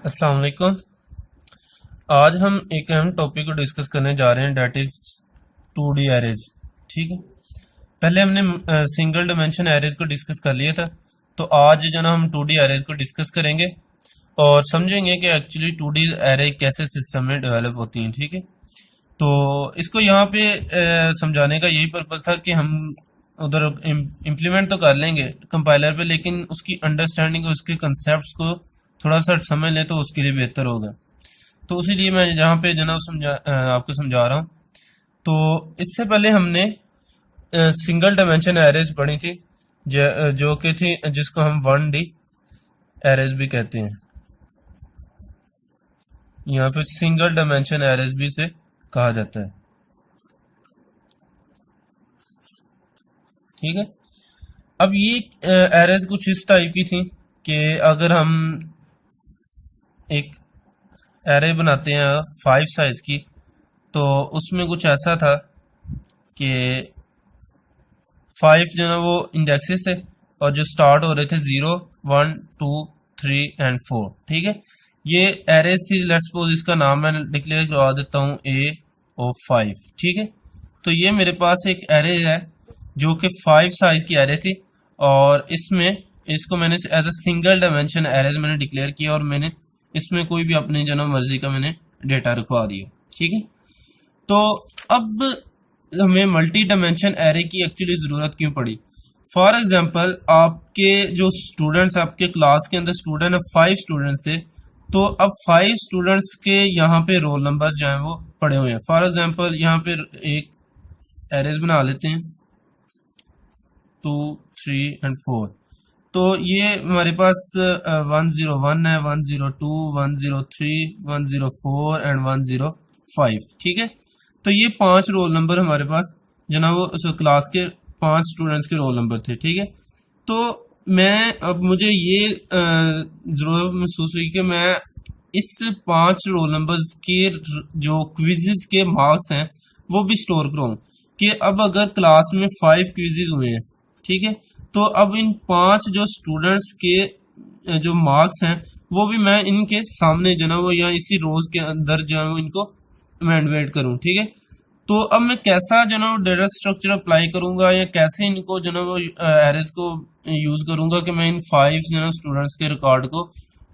अस्सलाम वालेकुम। आज हम एक अहम टॉपिक को डिस्कस करने जा रहे हैं, डेट इज 2D एरेज। ठीक है, पहले हमने सिंगल डायमेंशन एरेज को डिस्कस कर लिया था, तो आज जो ना हम 2D एरेज को डिस्कस करेंगे और समझेंगे कि एक्चुअली 2D एरे कैसे सिस्टम में डेवलप होती हैं। ठीक है, तो इसको यहाँ पे समझाने का यही पर्पज था कि हम उधर इम्प्लीमेंट तो कर लेंगे कंपाइलर पे, लेकिन उसकी अंडरस्टैंडिंग और उसके कंसेप्ट को थोड़ा सा समझ ले तो उसके लिए बेहतर होगा। तो इसीलिए मैं यहाँ पे जनाब आपको समझा रहा हूँ। तो इससे पहले हमने सिंगल डायमेंशन एरेज पढ़ी थी, जो कि थी जिसको हम 1D एरेज भी कहते हैं। यहाँ पे सिंगल डायमेंशन एरेज भी से कहा जाता है। ठीक है, अब ये एरेज कुछ इस टाइप की थी कि अगर हम एक एरे बनाते हैं 5 साइज की, तो उसमें कुछ ऐसा था कि 5 जो है वो इंडेक्सेस थे और जो स्टार्ट हो रहे थे 0, 1, 2, 3 एंड 4। ठीक है, ये एरेज थी। लेट्स सपोज इसका नाम मैं डिक्लेयर करवा देता हूँ A of 5। ठीक है, तो ये मेरे पास एक एरे है जो कि 5 साइज की एरे थी, और इसमें इसको मैंने as a single dimension arrays मैंने डिक्लेयर किया और मैंने इसमें कोई भी अपनी जो मर्जी का मैंने डेटा रखवा दिया। ठीक है, तो अब हमें मल्टी डायमेंशन एरे की एक्चुअली ज़रूरत क्यों पड़ी? फॉर एग्जांपल, आपके जो स्टूडेंट्स आपके क्लास के अंदर स्टूडेंट 5 स्टूडेंट्स थे, तो अब 5 स्टूडेंट्स के यहाँ पे रोल नंबर जो हैं वो पड़े हुए हैं। फॉर एग्जांपल, यहाँ पे एक एरेज बना लेते हैं 2, 3 एंड 4। तो ये हमारे पास 101 है, 102, 103, 104 एंड 105। ठीक है, तो ये 5 रोल नंबर हमारे पास जना वो उस क्लास के 5 स्टूडेंट्स के रोल नंबर थे। ठीक है, तो मैं अब मुझे ये जरूरत महसूस हुई कि मैं इस 5 रोल नंबर्स के जो क्विजेज के मार्क्स हैं वो भी स्टोर कराऊं, कि अब अगर क्लास में 5 क्विजेज हुए हैं, ठीक है, तो अब इन 5 जो स्टूडेंट्स के जो मार्क्स हैं वो भी मैं इनके सामने जो ना वो या इसी रोज के अंदर जो है इनको इवेलुएट करूं। ठीक है, तो अब मैं कैसा जो ना डेटा स्ट्रक्चर अप्लाई करूंगा या कैसे इनको जो ना वो एरेज को यूज करूंगा कि मैं इन 5 जो ना स्टूडेंट्स के रिकॉर्ड को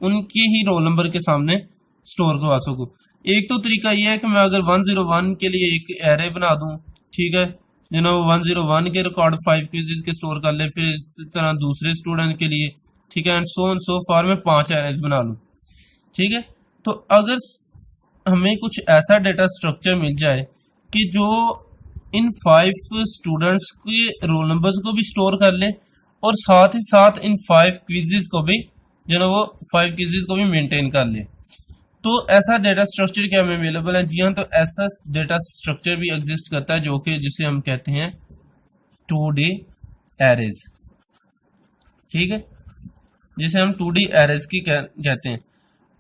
उनके ही रोल नंबर के सामने स्टोर करवा सकूं। एक तो तरीका यह है कि मैं अगर 101 के लिए एक एरे बना दूं, ठीक है, जो ना 101 के रिकॉर्ड 5 क्विज़ेस के स्टोर कर ले, फिर इस तरह दूसरे स्टूडेंट के लिए, ठीक है, एंड सो ऑन सो फार मैं 5 एरेज बना लूं। ठीक है, तो अगर हमें कुछ ऐसा डेटा स्ट्रक्चर मिल जाए कि जो इन 5 स्टूडेंट्स के रोल नंबर्स को भी स्टोर कर ले और साथ ही साथ इन 5 क्विज़ेस को भी जो ना वो 5 क्विज़ेस को भी मेंटेन कर ले, तो ऐसा डेटा स्ट्रक्चर क्या हमें अवेलेबल है? जी हाँ, तो ऐसा डेटा स्ट्रक्चर भी एग्जिस्ट करता है जो कि जिसे हम कहते हैं 2D एरेज। ठीक है, जिसे हम 2D एरेज की कहते हैं।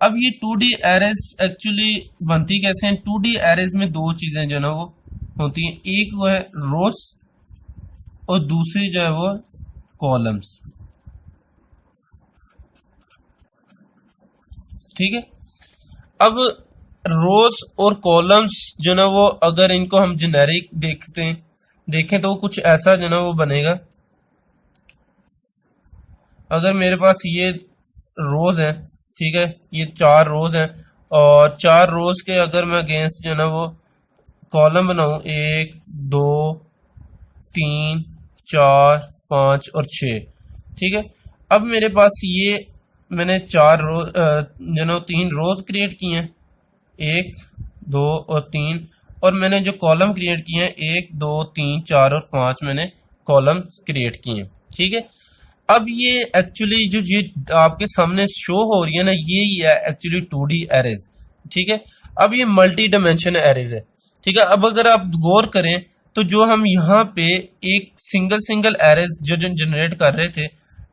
अब ये 2D एरेज एक्चुअली बनती कैसे हैं? 2D एरेज में दो चीजें जो ना वो होती हैं, एक वो है रोज और दूसरी जो है वो कॉलम्स। ठीक है, अब रोज और कॉलम्स जो ना वो अगर इनको हम जेनेरिक देखें तो कुछ ऐसा जो ना वो बनेगा। अगर मेरे पास ये रोज है, ठीक है, ये 4 रोज हैं और 4 रोज के अगर मैं अगेंस्ट जो ना वो कॉलम बनाऊं 1, 2, 3, 4, 5 और 6। ठीक है, अब मेरे पास ये मैंने 4 रोज जो ना 3 रोज क्रिएट किए हैं, 1, 2 और 3, और मैंने जो कॉलम क्रिएट किए हैं 1, 2, 3, 4 और 5 मैंने कॉलम क्रिएट किए हैं। ठीक है, अब ये एक्चुअली जो ये आपके सामने शो हो रही है ना, ये ही है एक्चुअली 2D एरेज। ठीक है, अब ये मल्टी डायमेंशन एरेज है। ठीक है, अब अगर आप गौर करें तो जो हम यहाँ पे एक सिंगल एरेज जो जनरेट कर रहे थे,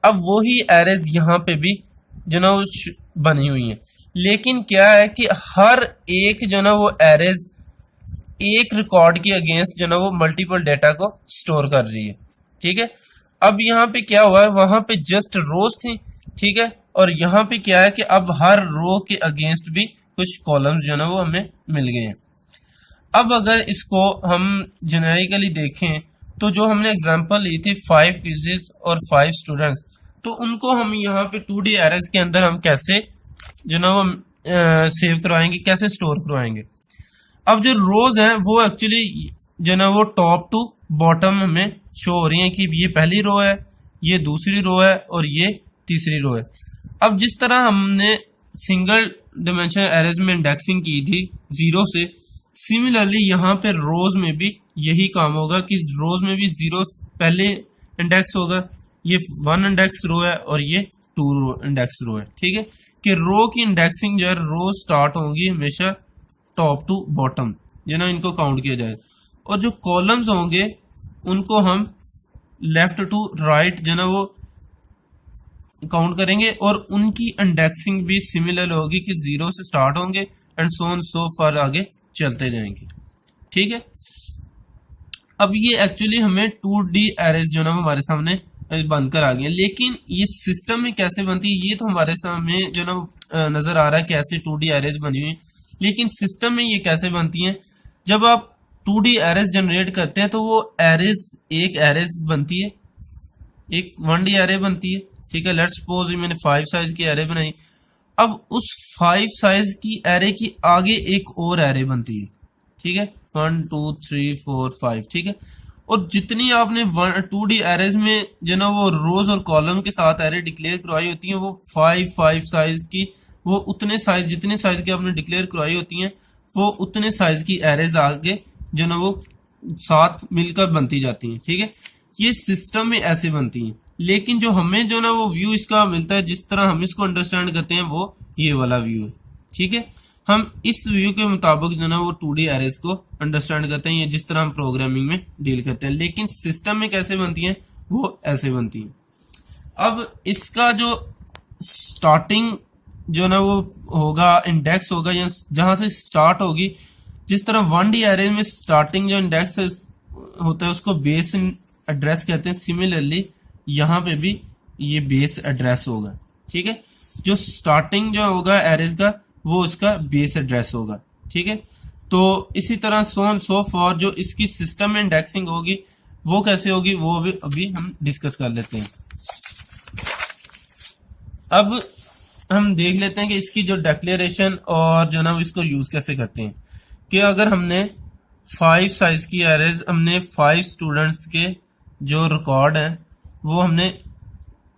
अब वही एरेज यहाँ पे भी जो ना वो बनी हुई है, लेकिन क्या है कि हर एक जो ना वो एरेज एक रिकॉर्ड के अगेंस्ट जो ना वो मल्टीपल डेटा को स्टोर कर रही है। ठीक है, अब यहाँ पे क्या हुआ है, वहां पे जस्ट रोज थी, ठीक है, और यहाँ पे क्या है कि अब हर रो के अगेंस्ट भी कुछ कॉलम्स जो है ना वो हमें मिल गए हैं। अब अगर इसको हम जेनेरिकली देखें तो जो हमने एग्जांपल ली थी 5 पीसेस और 5 स्टूडेंट्स, तो उनको हम यहाँ पे 2D एरेज के अंदर हम कैसे जो ना वो सेव करवाएंगे, कैसे स्टोर करवाएंगे। अब जो रोज हैं वो एक्चुअली जो ना वो टॉप टू बॉटम हमें शो हो रही है कि ये पहली रो है, ये दूसरी रो है और ये तीसरी रो है। अब जिस तरह हमने सिंगल डिमेंशन एरेज में इंडेक्सिंग की थी 0 से, सिमिलरली यहाँ पे रोज में भी यही काम होगा कि रोज में भी 0 पहले इंडेक्स होगा, ये 1 इंडेक्स रो है और ये 2 इंडेक्स रो है। ठीक है, कि रो की इंडेक्सिंग जो है रो स्टार्ट होंगी हमेशा टॉप टू बॉटम, जो ना इनको काउंट किया जाए, और जो कॉलम्स होंगे उनको हम लेफ्ट टू राइट जो ना वो काउंट करेंगे, और उनकी इंडेक्सिंग भी सिमिलर होगी कि 0 से स्टार्ट होंगे and so on so for आगे चलते जाएंगे। ठीक है, अब ये एक्चुअली हमें 2D एरेज जो ना हमारे सामने बनकर आ गए, लेकिन ये सिस्टम में कैसे बनती है ये तो हमारे सामने जो ना नजर आ रहा है कि ऐसे 2D एरेज बनी हुई है, लेकिन सिस्टम में ये कैसे बनती है। जब आप 2D एरेज जनरेट करते हैं तो वो एरेज एक एरेज बनती है, एक 1D एरे बनती है। ठीक है, लेट्स सपोज मैंने 5 साइज की एरे बनाई, अब उस 5 साइज की एरे की आगे एक और एरे बनती है। ठीक है, 1 2 3 4 5। ठीक है, और जितनी आपने 2D एरेज में जो ना वो रोज और कॉलम के साथ एरे डिक्लेयर करवाई होती हैं वो 5 साइज की, वो उतने साइज जितने साइज की आपने डिक्लेयर करवाई होती हैं वो उतने साइज की एरेज आगे जो ना वो साथ मिलकर बनती जाती हैं। ठीक है, ये सिस्टम में ऐसे बनती हैं, लेकिन जो हमें जो ना वो व्यू इसका मिलता है, जिस तरह हम इसको अंडरस्टैंड करते हैं वो ये वाला व्यू है। ठीक है, हम इस व्यू के मुताबिक जो ना वो 2D एरेज को अंडरस्टैंड करते हैं, ये जिस तरह हम प्रोग्रामिंग में डील करते हैं, लेकिन सिस्टम में कैसे बनती हैं वो ऐसे बनती हैं। अब इसका जो स्टार्टिंग जो ना वो होगा इंडेक्स होगा या जहां से स्टार्ट होगी, जिस तरह 1D एरे में स्टार्टिंग जो इंडेक्स होता है उसको बेस एड्रेस कहते हैं, सिमिलरली यहाँ पे भी ये बेस एड्रेस होगा। ठीक है, जो स्टार्टिंग जो होगा एरेज का वो इसका बेस एड्रेस होगा। ठीक है, तो इसी तरह सो ऑन सो फॉर जो इसकी सिस्टम में इंडेक्सिंग होगी वो कैसे होगी वो भी अभी हम डिस्कस कर लेते हैं। अब हम देख लेते हैं कि इसकी जो डिक्लेरेशन और जो ना इसको यूज कैसे करते हैं, कि अगर हमने 5 साइज की एरेज हमने 5 स्टूडेंट्स के जो रिकॉर्ड हैं वो हमने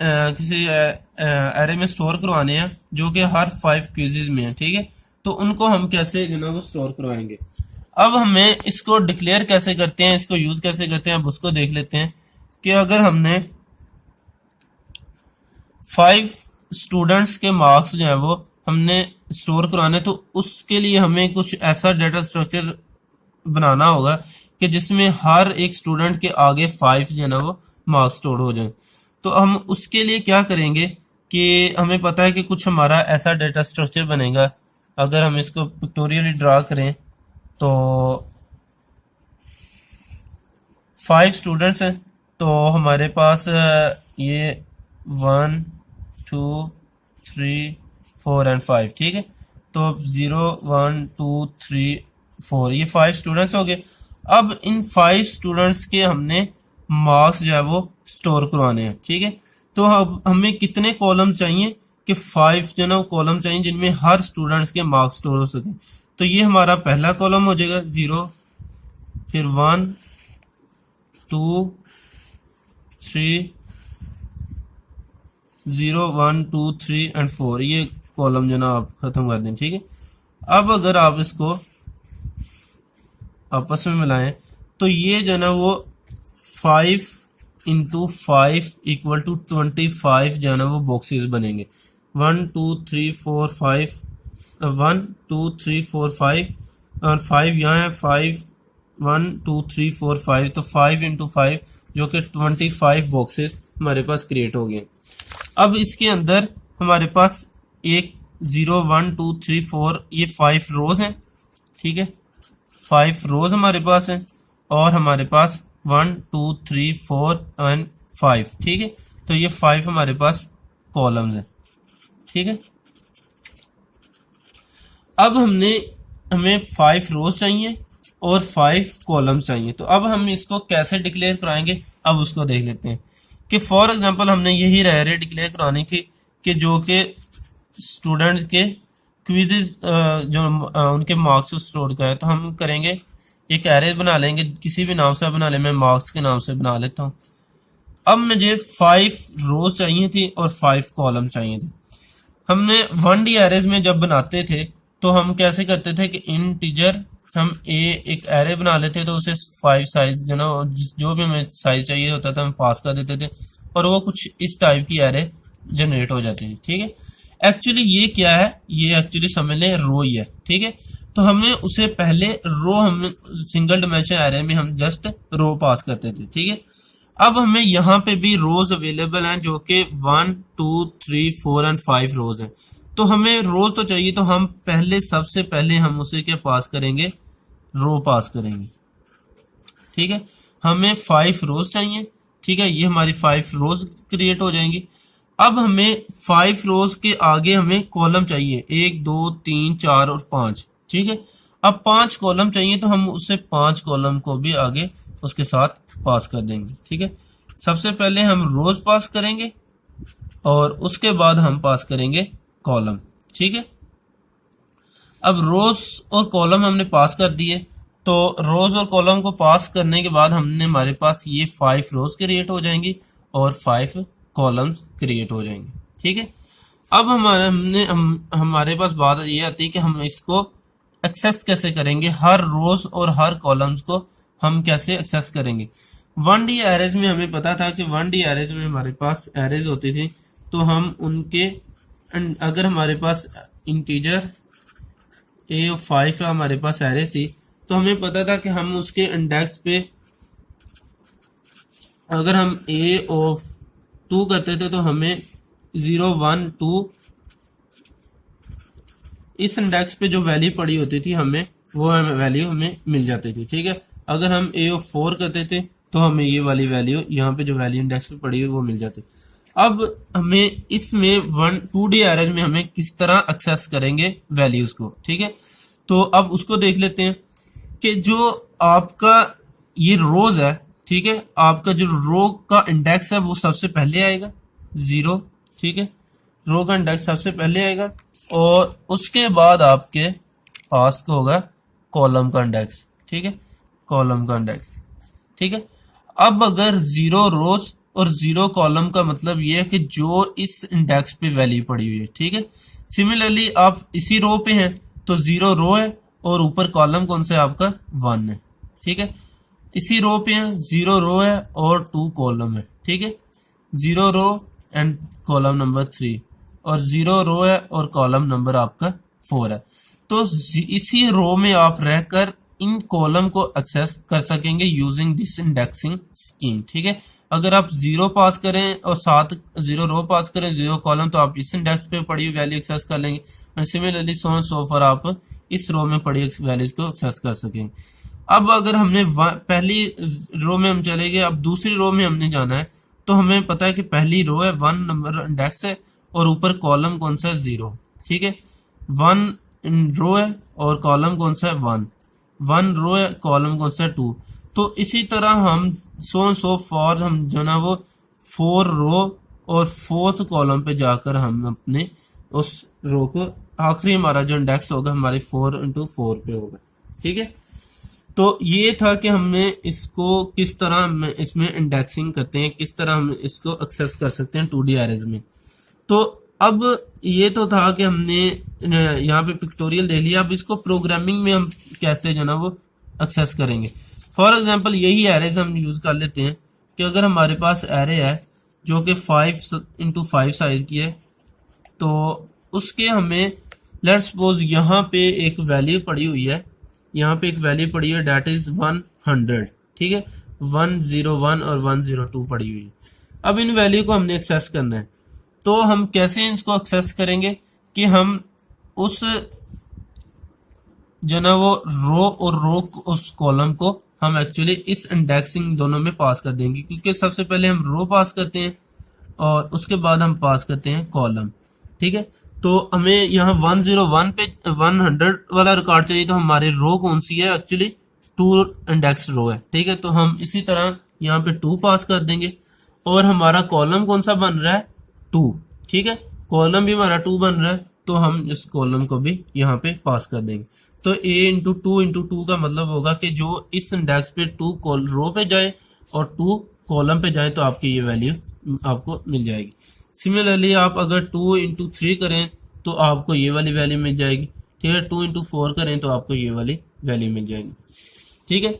किसी एरे में स्टोर करवाने हैं जो कि हर 5 क्विज़ेस में है। ठीक है, तो उनको हम कैसे जो ना वो स्टोर करवाएंगे। अब हमें इसको डिक्लेयर कैसे करते हैं, इसको यूज कैसे करते हैं, अब उसको देख लेते हैं। कि अगर हमने 5 स्टूडेंट्स के मार्क्स जो है वो हमने स्टोर करवाने, तो उसके लिए हमें कुछ ऐसा डाटा स्ट्रक्चर बनाना होगा कि जिसमें हर एक स्टूडेंट के आगे 5 जो है ना वो मार्क्स स्टोर हो जाए। तो हम उसके लिए क्या करेंगे कि हमें पता है कि कुछ हमारा ऐसा डाटा स्ट्रक्चर बनेगा। अगर हम इसको पिक्टोरियली ड्रा करें तो 5 स्टूडेंट्स हैं, तो हमारे पास ये 1 2 3 4 एंड 5। ठीक है, तो 0 1 2 3 4 ये 5 स्टूडेंट्स हो गए। अब इन 5 स्टूडेंट्स के हमने मार्क्स जो है वो स्टोर करवाने हैं। ठीक है, तो अब हमें कितने कॉलम चाहिए कि 5 जो ना कॉलम चाहिए जिनमें हर स्टूडेंट्स के मार्क्स स्टोर हो सके। तो ये हमारा पहला कॉलम हो जाएगा 0, फिर 1 2 3 0 1 2 3 एंड 4 ये कॉलम जो ना आप खत्म कर दें। ठीक है, अब अगर आप इसको आपस में मिलाएं तो ये जो ना वो 5 इंटू 5 इक्वल टू 25 जो है ना वो बॉक्सेस बनेंगे। 1 2 3 4 5 1 2 3 4 5 और 5 यहाँ है, 5 1 2 3 4 5, तो 5 इंटू 5 जो कि 25 बॉक्सेस हमारे पास क्रिएट हो गए। अब इसके अंदर हमारे पास एक 0 1 2 3 4 ये 5 रोज हैं। ठीक है, 5 रोज हमारे पास हैं और हमारे पास 1 2 3 4 एंड 5। ठीक है, तो ये 5 हमारे पास कॉलम्स हैं। ठीक है। अब हमें 5 रोज चाहिए और 5 कॉलम चाहिए। तो अब हम इसको कैसे डिक्लेयर कराएंगे, अब उसको देख लेते हैं कि फॉर एग्जांपल हमने यही एरे डिक्लेयर करानी थी कि जो कि स्टूडेंट के क्विज़ जो उनके मार्क्स को स्टोर का है। तो हम करेंगे एक एरे बना लेंगे, किसी भी नाम से बना ले, मैं मार्क्स के नाम से बना लेता हूँ। अब मुझे 5 रोज चाहिए थी और 5 कॉलम चाहिए थे। हमने 1D एरेज में जब बनाते थे तो हम कैसे करते थे कि इंटीजर हम एक एरे बना लेते तो उसे 5 साइज जो भी हमें साइज चाहिए होता था हम पास कर देते थे और वो कुछ इस टाइप की एरे जनरेट हो जाती थी। ठीक है। एक्चुअली ये क्या है, ये एक्चुअली समझ लें रो ही है। ठीक है। तो हमने उसे पहले रो, हम सिंगल डायमेंशन एरे में हम जस्ट रो पास करते थे। ठीक है। अब हमें यहाँ पे भी रोज अवेलेबल हैं जो कि 1 2 3 4 एंड 5 रोज हैं। तो हमें रोज तो चाहिए, तो हम सबसे पहले हम उसे क्या पास करेंगे, रो पास करेंगे। ठीक है। हमें 5 रोज चाहिए। ठीक है। ये हमारी 5 रोज क्रिएट हो जाएंगी। अब हमें 5 रोज के आगे हमें कॉलम चाहिए, 1 2 3 4 और 5। ठीक है। अब 5 कॉलम चाहिए तो हम उसे 5 कॉलम को भी आगे उसके साथ पास कर देंगे। ठीक है। सबसे पहले हम रोज पास करेंगे और उसके बाद हम पास करेंगे कॉलम। ठीक है। अब रोज और कॉलम हमने पास कर दिए, तो रोज और कॉलम को पास करने के बाद हमारे पास ये 5 रोज क्रिएट हो जाएंगी और 5 कॉलम क्रिएट हो जाएंगे। ठीक है। अब हमारे पास बात ये आती है कि हम इसको एक्सेस कैसे करेंगे, हर रोज और हर कॉलम्स को हम कैसे एक्सेस करेंगे। 1D एरेज में हमें पता था कि 1D एरेज में हमारे पास एरेज होती थी, तो हम उनके अगर हमारे पास इंटीजर ए ऑफ 5 हमारे पास एरे थी तो हमें पता था कि हम उसके इंडेक्स पे अगर हम ए ऑफ 2 करते थे तो हमें 0 1 2 इस इंडेक्स पे जो वैल्यू पड़ी होती थी हमें वो वैल्यू हमें मिल जाती थी। ठीक है। अगर हम ए ऑफ 4 करते थे तो हमें ये वाली वैल्यू यहाँ पे जो वैल्यू इंडेक्स पे पड़ी है वो मिल जाती। अब हमें इसमें 2D एरेज में हमें किस तरह एक्सेस करेंगे वैल्यूज को। ठीक है। तो अब उसको देख लेते हैं कि जो आपका ये रोज है, ठीक है, आपका जो रो का इंडेक्स है वो सबसे पहले आएगा 0। ठीक है। रो का इंडेक्स सबसे पहले आएगा और उसके बाद आपके पास का होगा कॉलम का इंडेक्स। ठीक है। कॉलम का इंडेक्स। ठीक है। अब अगर 0 रोज और 0 कॉलम का मतलब ये है कि जो इस इंडेक्स पे वैल्यू पड़ी हुई है। ठीक है। सिमिलरली आप इसी रो पे हैं तो 0 रो है और ऊपर कॉलम कौन सा है आपका 1 है। ठीक है। इसी रो पे हैं, 0 रो है और 2 कॉलम है। ठीक है। 0 रो एंड कॉलम नंबर 3 और 0 रो है और कॉलम नंबर आपका 4 है। तो इसी रो में आप रहकर इन कॉलम को एक्सेस कर सकेंगे यूजिंग दिस इंडेक्सिंग स्कीम। ठीक है। अगर आप 0 पास करें और साथ 0 रो पास करें 0 कॉलम तो आप इस इंडेक्स पे पड़ी हुई वैल्यू एक्सेस कर लेंगे और similarly so on so for आप इस रो में पड़ी वैल्यूज को एक्सेस कर सकेंगे। अब अगर हमने पहली रो में हम चले गए, अब दूसरी रो में हमने जाना है तो हमें पता है कि पहली रो है 1 नंबर इंडेक्स है और ऊपर कॉलम कौन सा है 0। ठीक है। 1 रो है और कॉलम कौन सा है 1 रो है, कॉलम कौन सा है 2। तो इसी तरह हम सो फॉर हम जो ना वो 4 रो और 4th कॉलम पे जाकर हम अपने उस रो को आखिरी हमारा जो इंडेक्स होगा हमारे 4 into 4 पे होगा। ठीक है। तो ये था कि हमने इसको किस तरह इसमें इंडेक्सिंग करते हैं, किस तरह हम इसको एक्सेस कर सकते हैं 2D एरेज में। तो अब ये तो था कि हमने यहाँ पे पिक्टोरियल दे लिया। अब इसको प्रोग्रामिंग में हम कैसे जो ना वो एक्सेस करेंगे। फॉर एग्जांपल यही एरेज हम यूज कर लेते हैं कि अगर हमारे पास एरे है जो कि 5 into 5 साइज की है तो उसके हमें लेट्स सपोज यहाँ पे एक वैल्यू पड़ी हुई है, यहाँ पे एक वैल्यू पड़ी है डेट इज 100। ठीक है। 101 और 102 पड़ी हुई है। अब इन वैल्यू को हमने एक्सेस करना है तो हम कैसे इसको एक्सेस करेंगे कि हम उस जो ना वो रो और रो उस कॉलम को हम एक्चुअली इस इंडेक्सिंग दोनों में पास कर देंगे, क्योंकि सबसे पहले हम रो पास करते हैं और उसके बाद हम पास करते हैं कॉलम। ठीक है। तो हमें यहाँ 101 पे 100 वाला रिकॉर्ड चाहिए, तो हमारी रो कौन सी है, एक्चुअली 2 इंडेक्स रो है, ठीक है। तो हम इसी तरह यहाँ पे 2 पास कर देंगे, और हमारा कॉलम कौन सा बन रहा है, 2, ठीक है। कॉलम भी हमारा 2 बन रहा है, तो हम इस कॉलम को भी यहाँ पे पास कर देंगे। तो a इंटू टू का मतलब होगा कि जो इस इंडेक्स पे 2 रो पे जाए और 2 कॉलम पे जाए, तो आपकी ये वैल्यू आपको मिल जाएगी। सिमिलरली आप अगर 2 इंटू 3 करें तो आपको ये वाली वैल्यू मिल जाएगी, ठीक है। 2 इंटू 4 करें तो आपको ये वाली वैल्यू मिल जाएगी, ठीक है।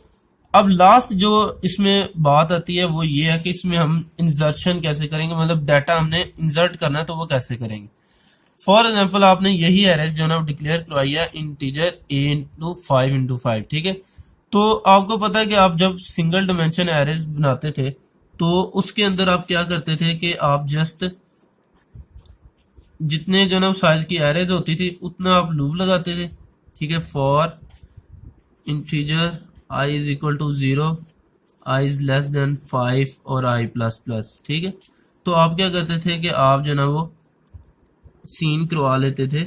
अब लास्ट जो इसमें बात आती है वो ये है कि इसमें हम इंसर्शन कैसे करेंगे, मतलब डाटा हमने इंसर्ट करना है तो वो कैसे करेंगे। फॉर एग्जाम्पल आपने यही एरेज जो है डिक्लेयर करवाई है इंटीजर a इंटू 5 इंटू 5, ठीक है। तो आपको पता है कि आप जब सिंगल डिमेंशन एरेज बनाते थे तो उसके अंदर आप क्या करते थे कि आप जस्ट जितने जो ना साइज की एरेज होती थी उतना आप लूप लगाते थे, ठीक है। For integer i is equal to 0, i is less than 5 और i प्लस प्लस, ठीक है। तो आप क्या करते थे कि आप जो ना वो सीन करवा लेते थे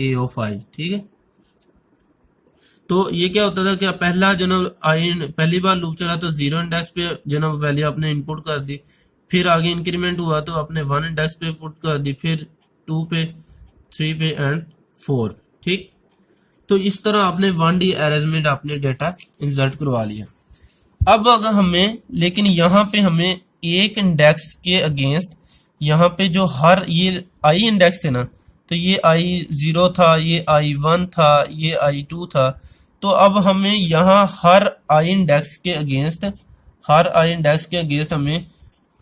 a05, ठीक है। तो ये क्या होता था कि पहला जो ना आई पहली बार लूप चला तो 0 इंडेक्स पे जो ना वैल्यू आपने इनपुट कर दी, फिर आगे इंक्रीमेंट हुआ तो आपने 1 इंडेक्स पे पुट कर दी, फिर 2 पे, 3 पे एंड 4, ठीक। तो इस तरह आपने 1D अरेंजमेंट आपने डेटा इंसर्ट करवा लिया। अब अगर हमें, लेकिन यहाँ पे हमें एक इंडेक्स के अगेंस्ट यहाँ पे जो हर ये आई इंडेक्स थे ना, तो ये i0 था, ये i1 था, ये i2 था। तो अब हमें यहाँ हर आई इंडेक्स के अगेंस्ट हमें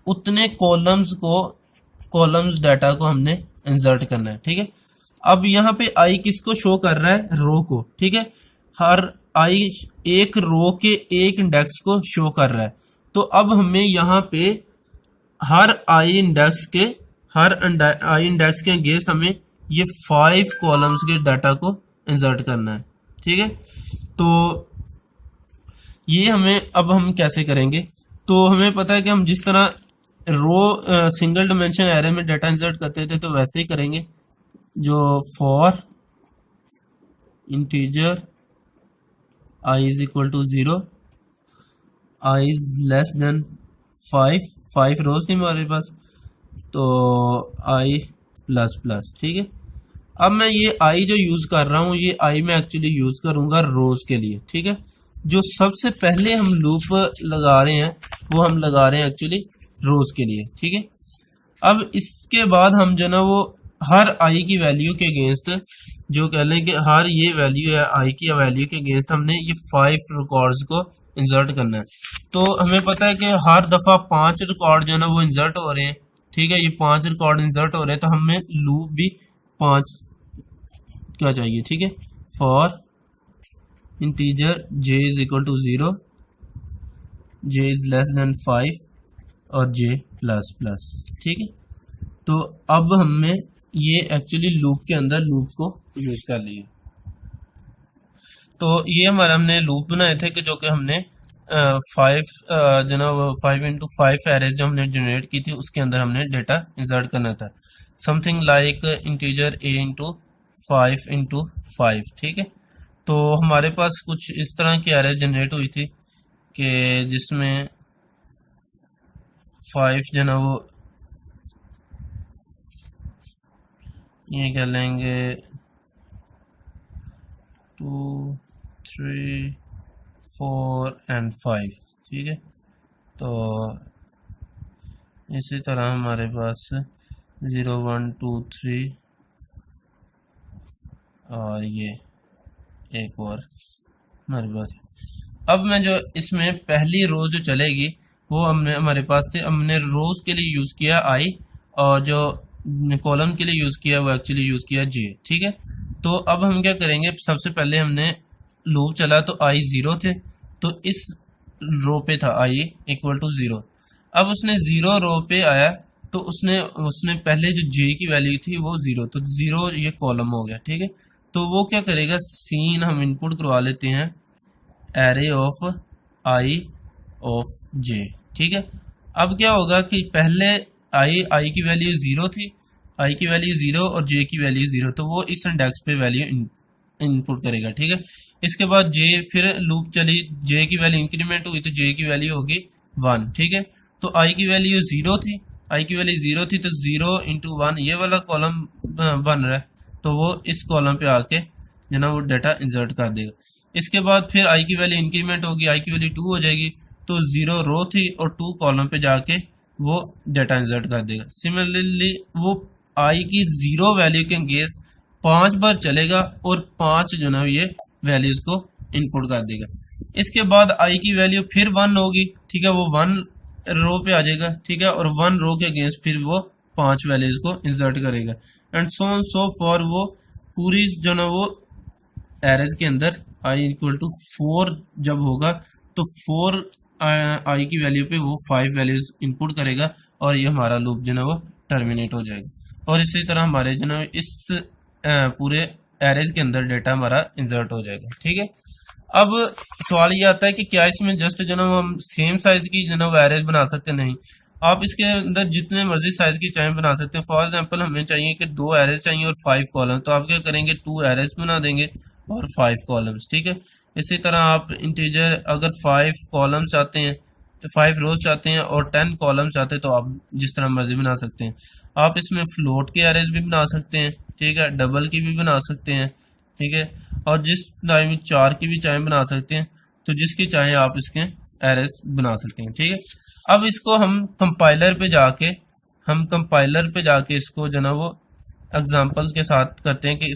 उतने कॉलम्स डाटा को हमने इंसर्ट करना है, ठीक है। अब यहाँ पे आई किसको शो कर रहा है, रो को, ठीक है। हर आई एक रो के एक इंडेक्स को शो कर रहा है। तो अब हमें यहाँ पे हर आई इंडेक्स के अगेंस्ट हमें ये 5 कॉलम्स के डाटा को इंसर्ट करना है, ठीक है। तो ये अब हम कैसे करेंगे, तो हमें पता है कि हम जिस तरह रो सिंगल डिमेंशन एरे में डाटा इंसर्ट करते थे तो वैसे ही करेंगे। जो for integer i is equal to 0, i is less than 5 rows थी हमारे पास, तो i प्लस प्लस, ठीक है। अब मैं ये i जो यूज कर रहा हूँ ये i मैं एक्चुअली यूज करूंगा रोज के लिए, ठीक है। जो सबसे पहले हम लूप लगा रहे हैं वो हम लगा रहे हैं एक्चुअली रोज के लिए, ठीक है। अब इसके बाद हम जो ना वो हर i की वैल्यू के अगेंस्ट जो कह लें कि हर ये वैल्यू है i की वैल्यू के अगेंस्ट हमने ये 5 रिकॉर्ड्स को इंसर्ट करना है। तो हमें पता है कि हर दफा 5 रिकॉर्ड जो ना वो इंसर्ट हो रहे हैं, ठीक है। ये 5 रिकॉर्ड इंसर्ट हो रहे हैं तो हमें लूप भी 5 क्या चाहिए, ठीक है। For integer j is equal to 0, j is less than 5 और j प्लस प्लस, ठीक है। तो अब हमने ये एक्चुअली लूप के अंदर लूप को यूज कर लिया। तो ये हमारा हमने लूप बनाए थे कि जो कि हमने 5 जो ना 5 इंटू 5 एरेज जो हमने जनरेट की थी उसके अंदर हमने डेटा इंसर्ट करना था, something like integer a into 5 into 5, ठीक है। तो हमारे पास कुछ इस तरह की एरेज जनरेट हुई थी कि जिसमें 5 जो ना वो ये कह लेंगे 2, 3, 4 एंड 5, ठीक है। तो इसी तरह हमारे पास 0, 1, 2, 3 और ये एक और हमारे पास। अब मैं जो इसमें पहली रो जो चलेगी वो हमारे पास थे, हमने रोज के लिए यूज किया i और जो कॉलम के लिए यूज किया वो एक्चुअली यूज किया j, ठीक है। तो अब हम क्या करेंगे, सबसे पहले हमने लूप चला तो i 0 थे, तो इस रो पे था i इक्वल टू 0। अब उसने 0 रो पे आया तो उसने पहले जो j की वैल्यू थी वो 0, तो 0 ये कॉलम हो गया, ठीक है। तो वो क्या करेगा, सीन हम इनपुट करवा लेते हैं array of i of j, ठीक है। अब क्या होगा कि पहले i की वैल्यू 0 थी, आई की वैल्यू 0 और जे की वैल्यू 0, तो वो इस इंडेक्स पे वैल्यू इनपुट करेगा। ठीक है, इसके बाद जे, फिर लूप चली, जे की वैल्यू इंक्रीमेंट हुई तो जे की वैल्यू होगी 1। ठीक है, तो आई की वैल्यू 0 थी, आई की वैल्यू 0 थी, तो 0 इंटू 1 ये वाला कॉलम बन रहा है, तो वो इस कॉलम पे आके जो ना वो डाटा इंसर्ट कर देगा। इसके बाद फिर आई की वैल्यू इंक्रीमेंट होगी, आई की वैल्यू 2 हो जाएगी, तो 0 रो थी और 2 कॉलम पे जाके वो डाटा इंसर्ट कर देगा। सिमिलरली वो आई की 0 वैल्यू के अगेंस्ट 5 बार चलेगा और 5 जो ना ये वैल्यूज को इनपुट कर देगा। इसके बाद आई की वैल्यू फिर 1 होगी। ठीक है, वो 1 रो पे आ जाएगा। ठीक है, और 1 रो के अगेंस्ट फिर वो 5 वैल्यूज को इंसर्ट करेगा and so on so for. वो पूरी जो ना वो एरेज के अंदर आई इक्वल टू 4 जब होगा तो 4 आई की वैल्यू पे वो 5 वैल्यूज इनपुट करेगा और ये हमारा लूप जो ना वो टर्मिनेट हो जाएगा। और इसी तरह हमारे जो ना इस पूरे एरेज के अंदर डेटा हमारा इंसर्ट हो जाएगा। ठीक है, अब सवाल ये आता है कि क्या इसमें जस्ट जो ना हम सेम साइज की जो ना वो एरेज बना सकते हैं? नहीं, आप इसके अंदर जितने मर्जी साइज की चाहे बना सकते हैं। फॉर एग्जांपल हमें चाहिए कि 2 एरेज चाहिए और 5 कॉलम, तो आप क्या करेंगे, 2 एरेज बना देंगे और 5 कॉलम्स। ठीक है, इसी तरह आप इंटीजर अगर 5 कॉलम्स चाहते हैं तो 5 रोज चाहते हैं और 10 कॉलम्स चाहते हैं तो आप जिस तरह मर्जी बना सकते हैं। आप इसमें फ्लोट के एरेज भी बना सकते हैं। ठीक है, डबल की भी बना सकते हैं। ठीक है, और जिस टाइम 4 की भी चाहे बना सकते हैं, तो जिसकी चाहे आप इसके एरेज बना सकते हैं। ठीक है, अब इसको हम कंपाइलर पे जाके इसको जो ना वो एग्जांपल के साथ करते हैं कि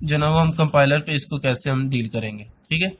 जो ना वो हम कंपाइलर पे इसको कैसे हम डील करेंगे। ठीक है,